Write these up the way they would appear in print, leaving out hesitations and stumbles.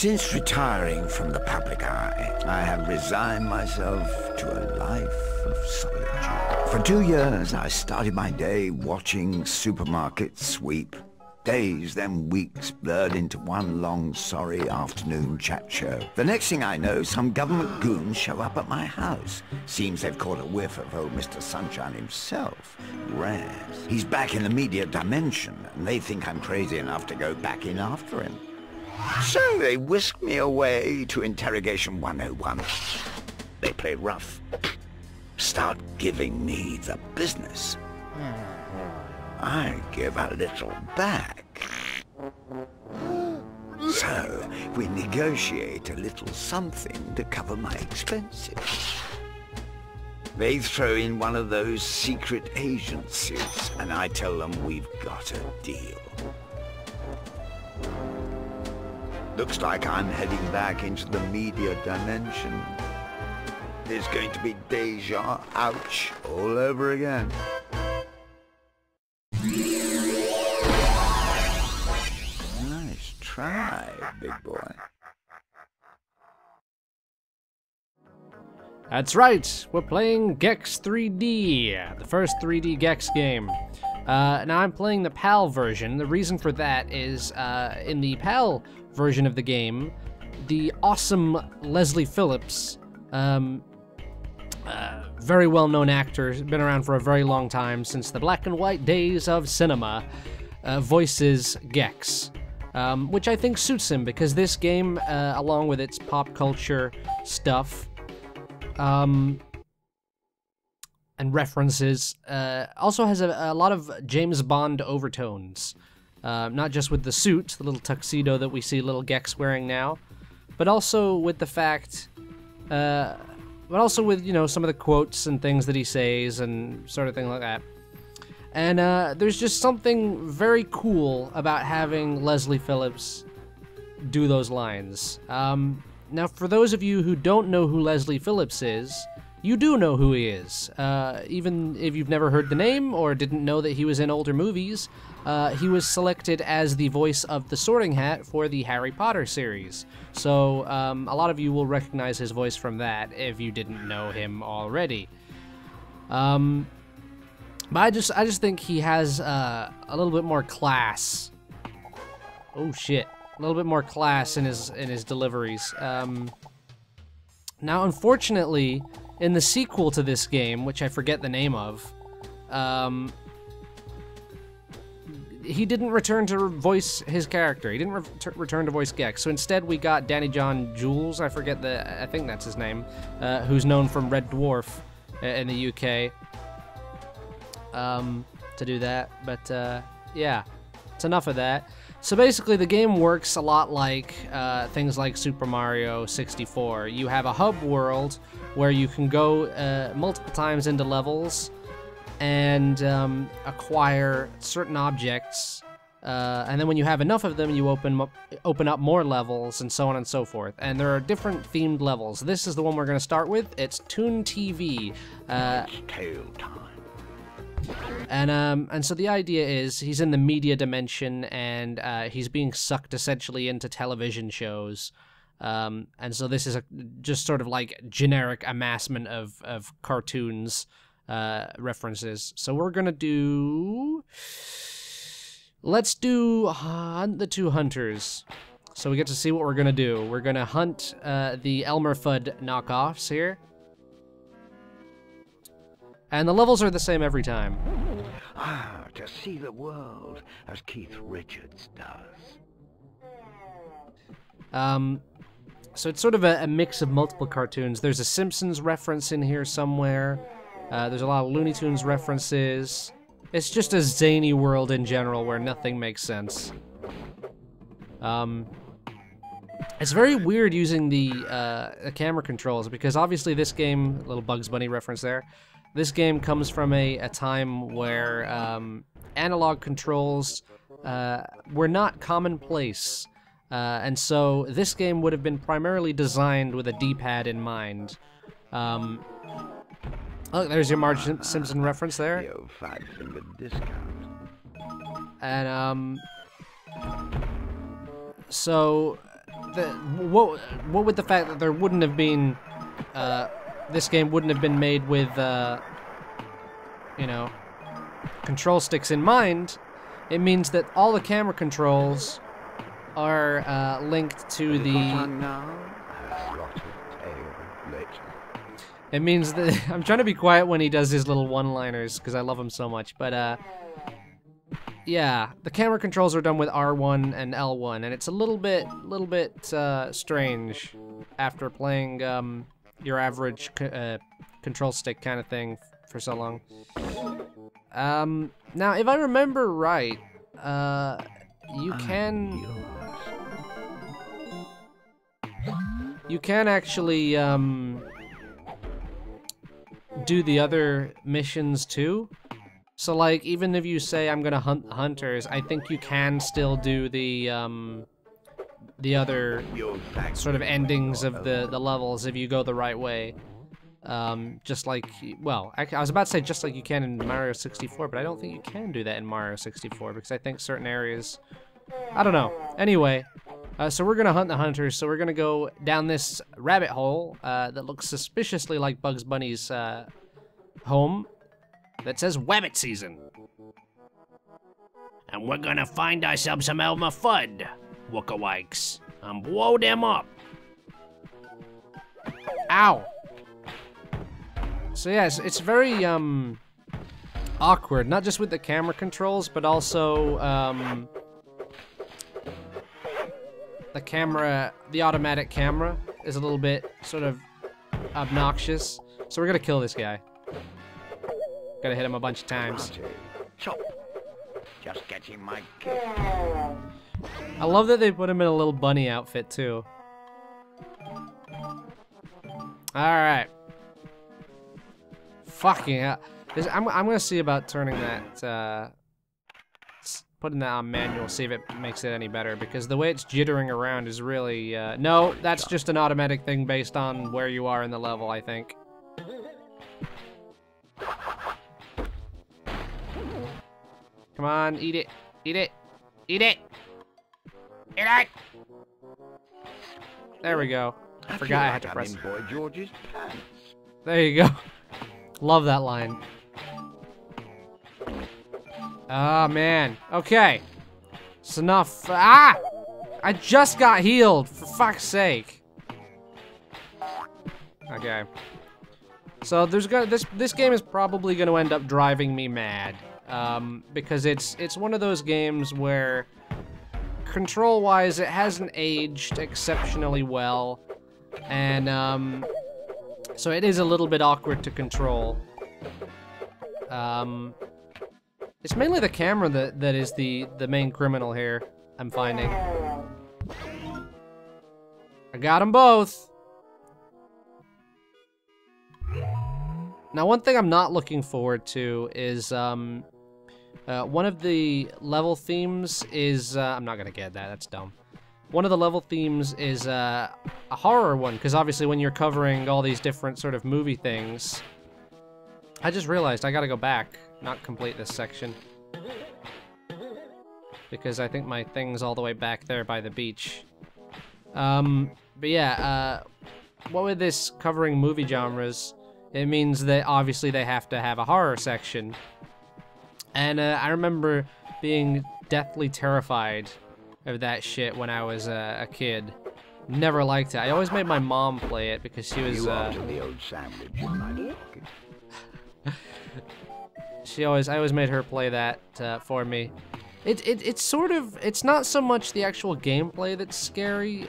Since retiring from the public eye, I have resigned myself to a life of solitude. For 2 years, I started my day watching supermarkets sweep. Days, then weeks, blurred into one long, sorry afternoon chat show. The next thing I know, some government goons show up at my house. Seems they've caught a whiff of old Mr. Sunshine himself. Raz. He's back in the media dimension, and they think I'm crazy enough to go back in after him. So they whisk me away to Interrogation 101. They play rough. Start giving me the business. I give a little back. So we negotiate a little something to cover my expenses. They throw in one of those secret agent suits, and I tell them we've got a deal. Looks like I'm heading back into the media dimension. There's going to be deja, ouch, all over again. Nice try, big boy. That's right, we're playing Gex 3D, the first 3D Gex game. Now I'm playing the PAL version. The reason for that is, in the PAL version of the game, the awesome Leslie Phillips, very well-known actor, been around for a very long time, since the black and white days of cinema, voices Gex, which I think suits him, because this game, along with its pop culture stuff, and references, also has a lot of James Bond overtones. Not just with the suit, the little tuxedo that we see little Gex wearing now, but also with the fact, but also with, you know, some of the quotes and things that he says and sort of thing like that. And there's just something very cool about having Leslie Phillips do those lines. Now, for those of you who don't know who Leslie Phillips is, you do know who he is. Even if you've never heard the name or didn't know that he was in older movies, he was selected as the voice of the Sorting Hat for the Harry Potter series. So a lot of you will recognize his voice from that if you didn't know him already. But I just think he has a little bit more class. Oh shit. A little bit more class in his deliveries. Now, unfortunately, in the sequel to this game, which I forget the name of, he didn't return to voice his character. He didn't return to voice Gex. So instead, we got John-Jules. I think that's his name, who's known from Red Dwarf in the UK, to do that. But yeah, it's enough of that. So basically, the game works a lot like things like Super Mario 64. You have a hub world where you can go multiple times into levels and acquire certain objects, and then when you have enough of them, you open up more levels, and so on and so forth. And there are different themed levels. This is the one we're going to start with. It's Toon TV. It's tail time. And so the idea is he's in the media dimension, and he's being sucked essentially into television shows. And so this is just sort of like generic amassment of cartoons references. So we're gonna do... Let's do Hunt the Two Hunters. So we get to see what we're gonna do. We're gonna hunt the Elmer Fudd knockoffs here. And the levels are the same every time. Ah, to see the world as Keith Richards does. So it's sort of a mix of multiple cartoons. There's a Simpsons reference in here somewhere. There's a lot of Looney Tunes references. It's just a zany world in general where nothing makes sense. It's very weird using the camera controls, because obviously this game, a little Bugs Bunny reference there, this game comes from a time where analog controls were not commonplace. And so this game would have been primarily designed with a D-pad in mind. Look, there's your Marge Simpson reference there. Yo, 5-finger discount. And, so what with the fact that there wouldn't have been, this game wouldn't have been made with, you know, control sticks in mind, it means that all the camera controls are linked to the... It means that... I'm trying to be quiet when he does his little one-liners, because I love him so much, but, yeah, the camera controls are done with R1 and L1, and it's a little bit strange after playing, your average, control stick kind of thing for so long. Now, if I remember right, you can actually, do the other missions too. So, like, even if you say I'm gonna hunt hunters, I think you can still do the other sort of endings of the levels if you go the right way. Just like, well, I was about to say just like you can in Mario 64, but I don't think you can do that in Mario 64 because I think certain areas, I don't know. Anyway, so we're gonna hunt the hunters, so we're gonna go down this rabbit hole that looks suspiciously like Bugs Bunny's home that says Wabbit Season. And we're gonna find ourselves some Elmer Fudd, Wookawikes, and blow them up. Ow! So yeah, it's very, awkward, not just with the camera controls, but also, the automatic camera is a little bit, sort of, obnoxious. So we're gonna kill this guy. Gotta hit him a bunch of times. Chop. Just getting my kick. I love that they put him in a little bunny outfit, too. Alright. Fucking hell. I'm gonna see about turning that, putting that on manual, see if it makes it any better, because the way it's jittering around is really, no, that's just an automatic thing based on where you are in the level, I think. Come on, eat it, eat it, eat it, eat it! There we go. I forgot I had to press. Boy George's pants. There you go. Love that line. Ah, man. Okay. It's enough. Ah! I just got healed, for fuck's sake. Okay. So there's this game is probably gonna end up driving me mad. Because it's one of those games where control-wise it hasn't aged exceptionally well. And so it is a little bit awkward to control. It's mainly the camera that is the main criminal here, I'm finding. I got them both. Now, one thing I'm not looking forward to is, one of the level themes is, I'm not gonna get that, that's dumb. One of the level themes is, a horror one, because obviously when you're covering all these different sort of movie things, I just realized I gotta go back, not complete this section. Because I think my thing's all the way back there by the beach. But yeah, what with this covering movie genres, it means that obviously they have to have a horror section. And I remember being deathly terrified of that shit when I was a kid. Never liked it. I always made my mom play it because she was the old sandwich in my pocket. I always made her play that for me. It's sort of, it's not so much the actual gameplay that's scary.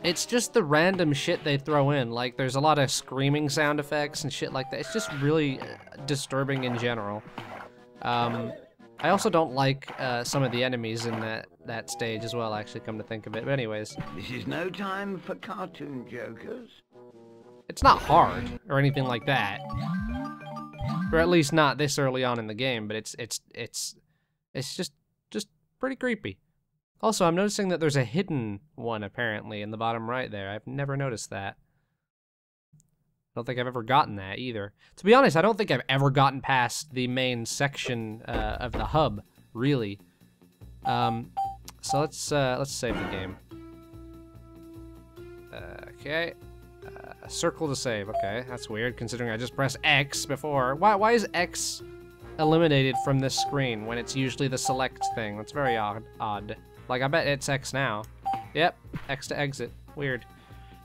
It's just the random shit they throw in. Like, there's a lot of screaming sound effects and shit like that. It's just really disturbing in general. I also don't like some of the enemies in that stage as well, actually, come to think of it. But anyways. This is no time for cartoon jokers. It's not hard or anything like that. Or at least not this early on in the game, but it's just pretty creepy. Also, I'm noticing that there's a hidden one, apparently, in the bottom right there. I've never noticed that. I don't think I've ever gotten that, either. To be honest, I don't think I've ever gotten past the main section of the hub, really. So let's save the game. Okay. Circle to save. Okay, that's weird considering I just pressed X before. Why is X eliminated from this screen when it's usually the select thing? That's very odd. Like, I bet it's X now. Yep, X to exit. Weird.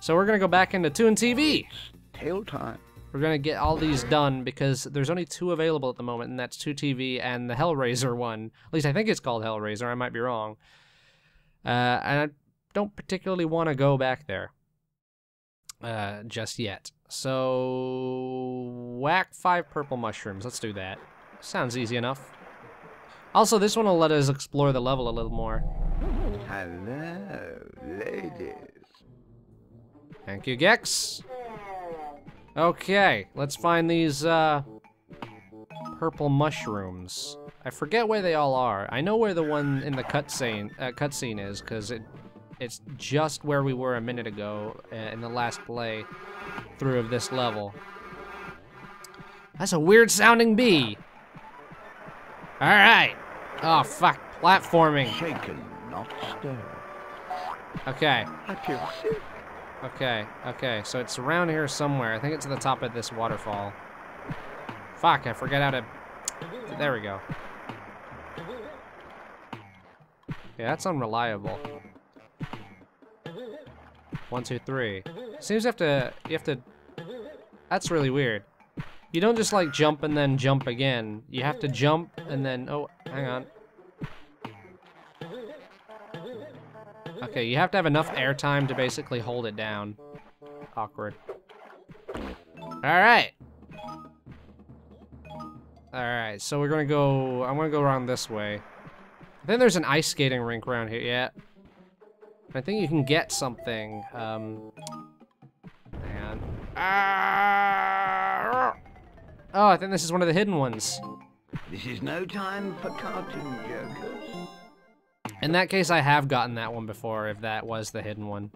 So we're gonna go back into Toon TV. Tail time. We're gonna get all these done because there's only 2 available at the moment, and that's Toon TV and the Hellraiser one. At least I think it's called Hellraiser. I might be wrong. And I don't particularly want to go back there just yet. So whack 5 purple mushrooms. Let's do that. Sounds easy enough. Also, this one will let us explore the level a little more. Hello, ladies. Thank you, Gex. Okay, let's find these purple mushrooms. I forget where they all are. I know where the one in the cutscene is, because it's just where we were a minute ago in the last play through of this level. That's a weird sounding bee. All right. Oh fuck, platforming. Shaken, not stirred. Okay. I feel sick. Okay, so it's around here somewhere. I think it's at the top of this waterfall. Fuck, I forgot how to... There we go. Yeah, that's unreliable. 1, 2, 3. Seems you have to... That's really weird. You don't just like jump and then jump again. You have to jump and then... Oh, hang on. Okay, you have to have enough airtime to basically hold it down. Awkward. Alright. Alright, so we're gonna go... I'm gonna go around this way. I think there's an ice skating rink around here, yeah. I think you can get something. Hang on. Oh, I think this is one of the hidden ones. This is no time for cartoon jokers. In that case, I have gotten that one before, if that was the hidden one.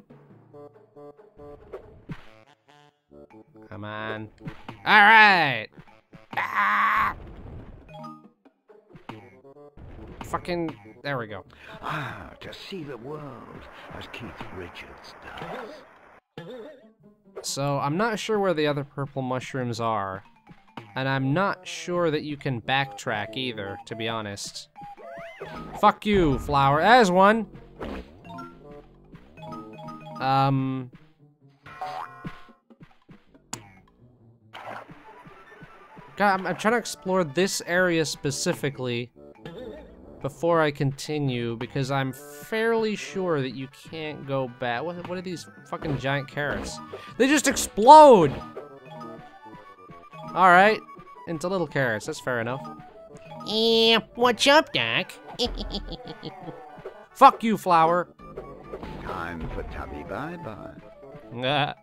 Come on. Alright! Ah! Fucking... There we go. Ah, to see the world as Keith Richards does. So, I'm not sure where the other purple mushrooms are. And I'm not sure that you can backtrack either, to be honest. Fuck you, flower. There's one! God, I'm trying to explore this area specifically before I continue, because I'm fairly sure that you can't go back. What are these fucking giant carrots? They just explode! Alright, into little carrots, that's fair enough. What's up, Doc? Fuck you, flower! Time for Tubby bye-bye. Yeah.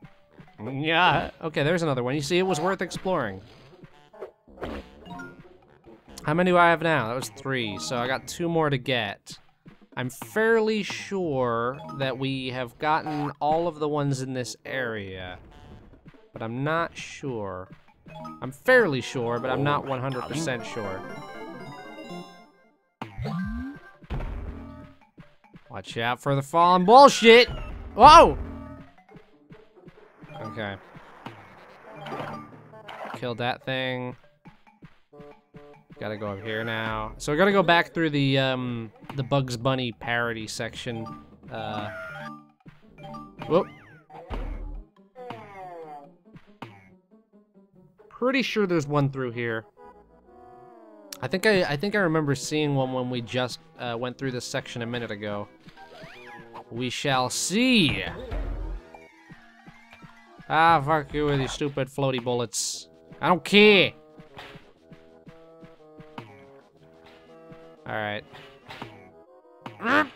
Okay, there's another one. You see, it was worth exploring. How many do I have now? That was 3, so I got 2 more to get. I'm fairly sure that we have gotten all of the ones in this area, but I'm not sure. I'm fairly sure, but I'm not 100% sure. Watch out for the fallen bullshit! Whoa! Okay. Killed that thing. Gotta go up here now. So we gotta go back through the Bugs Bunny parody section. Whoop. Pretty sure there's one through here. I think I remember seeing one when we just went through this section a minute ago. We shall see. Ah, fuck you with your stupid floaty bullets. I don't care. All right. I've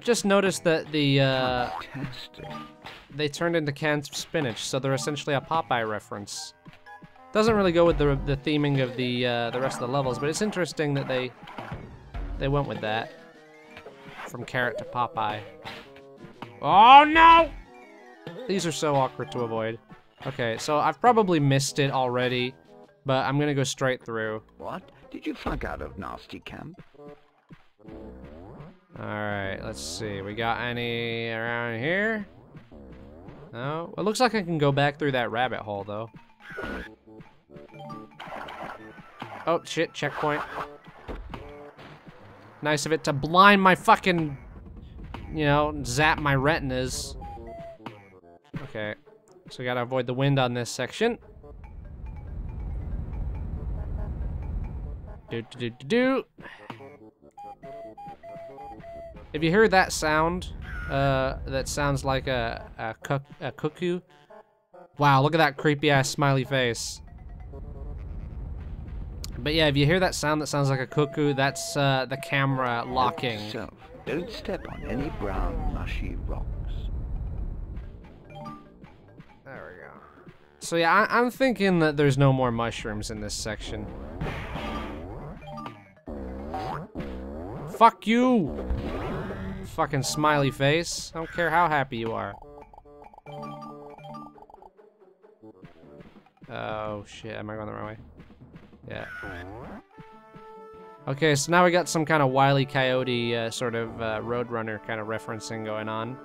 just noticed that they turned into cans of spinach, so they're essentially a Popeye reference. Doesn't really go with the theming of the rest of the levels, but it's interesting that they went with that from carrot to Popeye. Oh no! These are so awkward to avoid. Okay, so I've probably missed it already, but I'm gonna go straight through. What Did you flunk out of Nasty Camp? Alright, let's see. We got any around here? No? It looks like I can go back through that rabbit hole, though. Oh, shit. Checkpoint. Nice of it to blind my fucking, you know, zap my retinas. Okay. So we gotta avoid the wind on this section. Do. If you hear that sound, that sounds like a cuckoo. Wow, look at that creepy ass smiley face. But yeah, if you hear that sound that sounds like a cuckoo, that's the camera locking. So, don't step on any brown, mushy rocks. There we go. So yeah, I'm thinking that there's no more mushrooms in this section. Fuck you! Fucking smiley face. I don't care how happy you are. Oh shit, am I going the wrong way? Yeah. Okay, so now we got some kind of Wile E. Coyote sort of Roadrunner kind of referencing going on.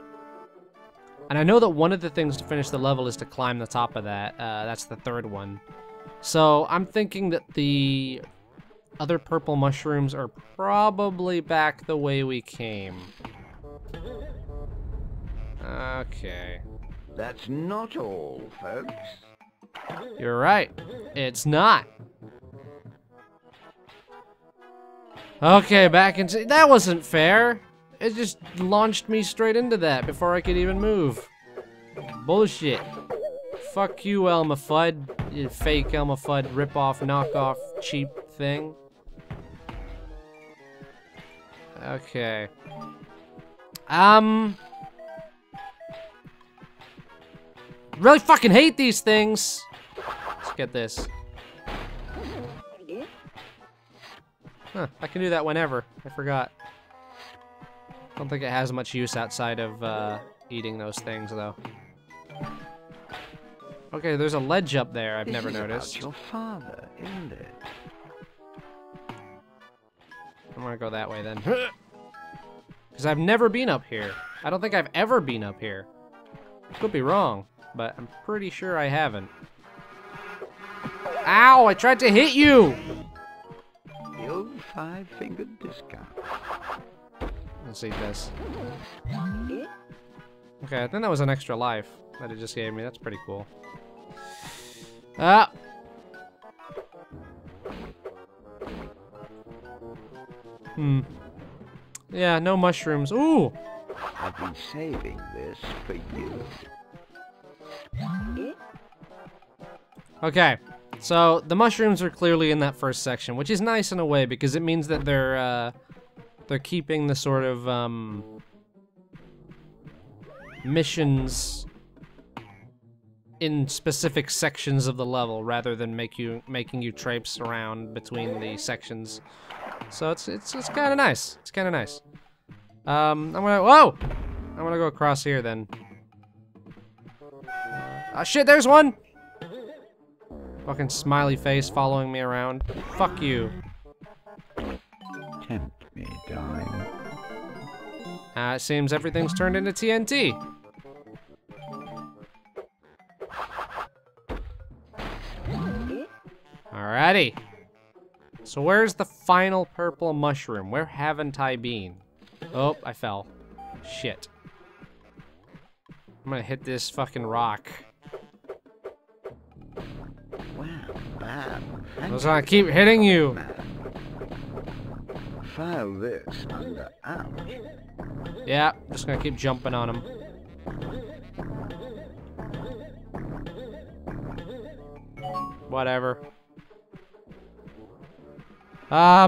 And I know that one of the things to finish the level is to climb the top of that. That's the third one. So I'm thinking that the other purple mushrooms are probably back the way we came. Okay. That's not all, folks. You're right. It's not. Okay, back into... That wasn't fair. It just launched me straight into that before I could even move. Bullshit. Fuck you, Elma Fudd. You fake Elma Fudd rip-off, knockoff, cheap thing. Okay. Really fucking hate these things. Let's get this. Huh, I can do that whenever. I forgot. Don't think it has much use outside of eating those things, though. Okay, there's a ledge up there I've never noticed. About your father, isn't it? I'm gonna go that way then. Because I've never been up here. I don't think I've ever been up here. Could be wrong, but I'm pretty sure I haven't. Ow! I tried to hit you! The old five-fingered discount. Let's eat this. Okay, I think that was an extra life that it just gave me. That's pretty cool. Ah! Yeah, no mushrooms. Ooh! I've been saving this for you. Okay, so the mushrooms are clearly in that first section, which is nice in a way because it means that they're keeping the sort of missions in specific sections of the level rather than making you traipse around between the sections. So it's kind of nice. It's kind of nice. I'm gonna go across here then. Ah, shit, there's one! Fucking smiley face following me around. Fuck you. Tempt me, darling. It seems everything's turned into TNT. Alrighty. So where's the final purple mushroom? Where haven't I been? Oh, I fell. Shit. I'm gonna hit this fucking rock. Wow, bam. I was gonna keep hitting you. File this under ouch. Yeah, just gonna keep jumping on him. Whatever. I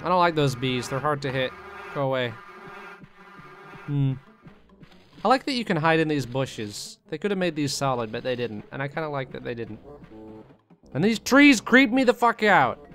don't like those bees. They're hard to hit. Go away. I like that you can hide in these bushes. They could have made these solid, but they didn't. And I kind of like that they didn't. And these trees creep me the fuck out.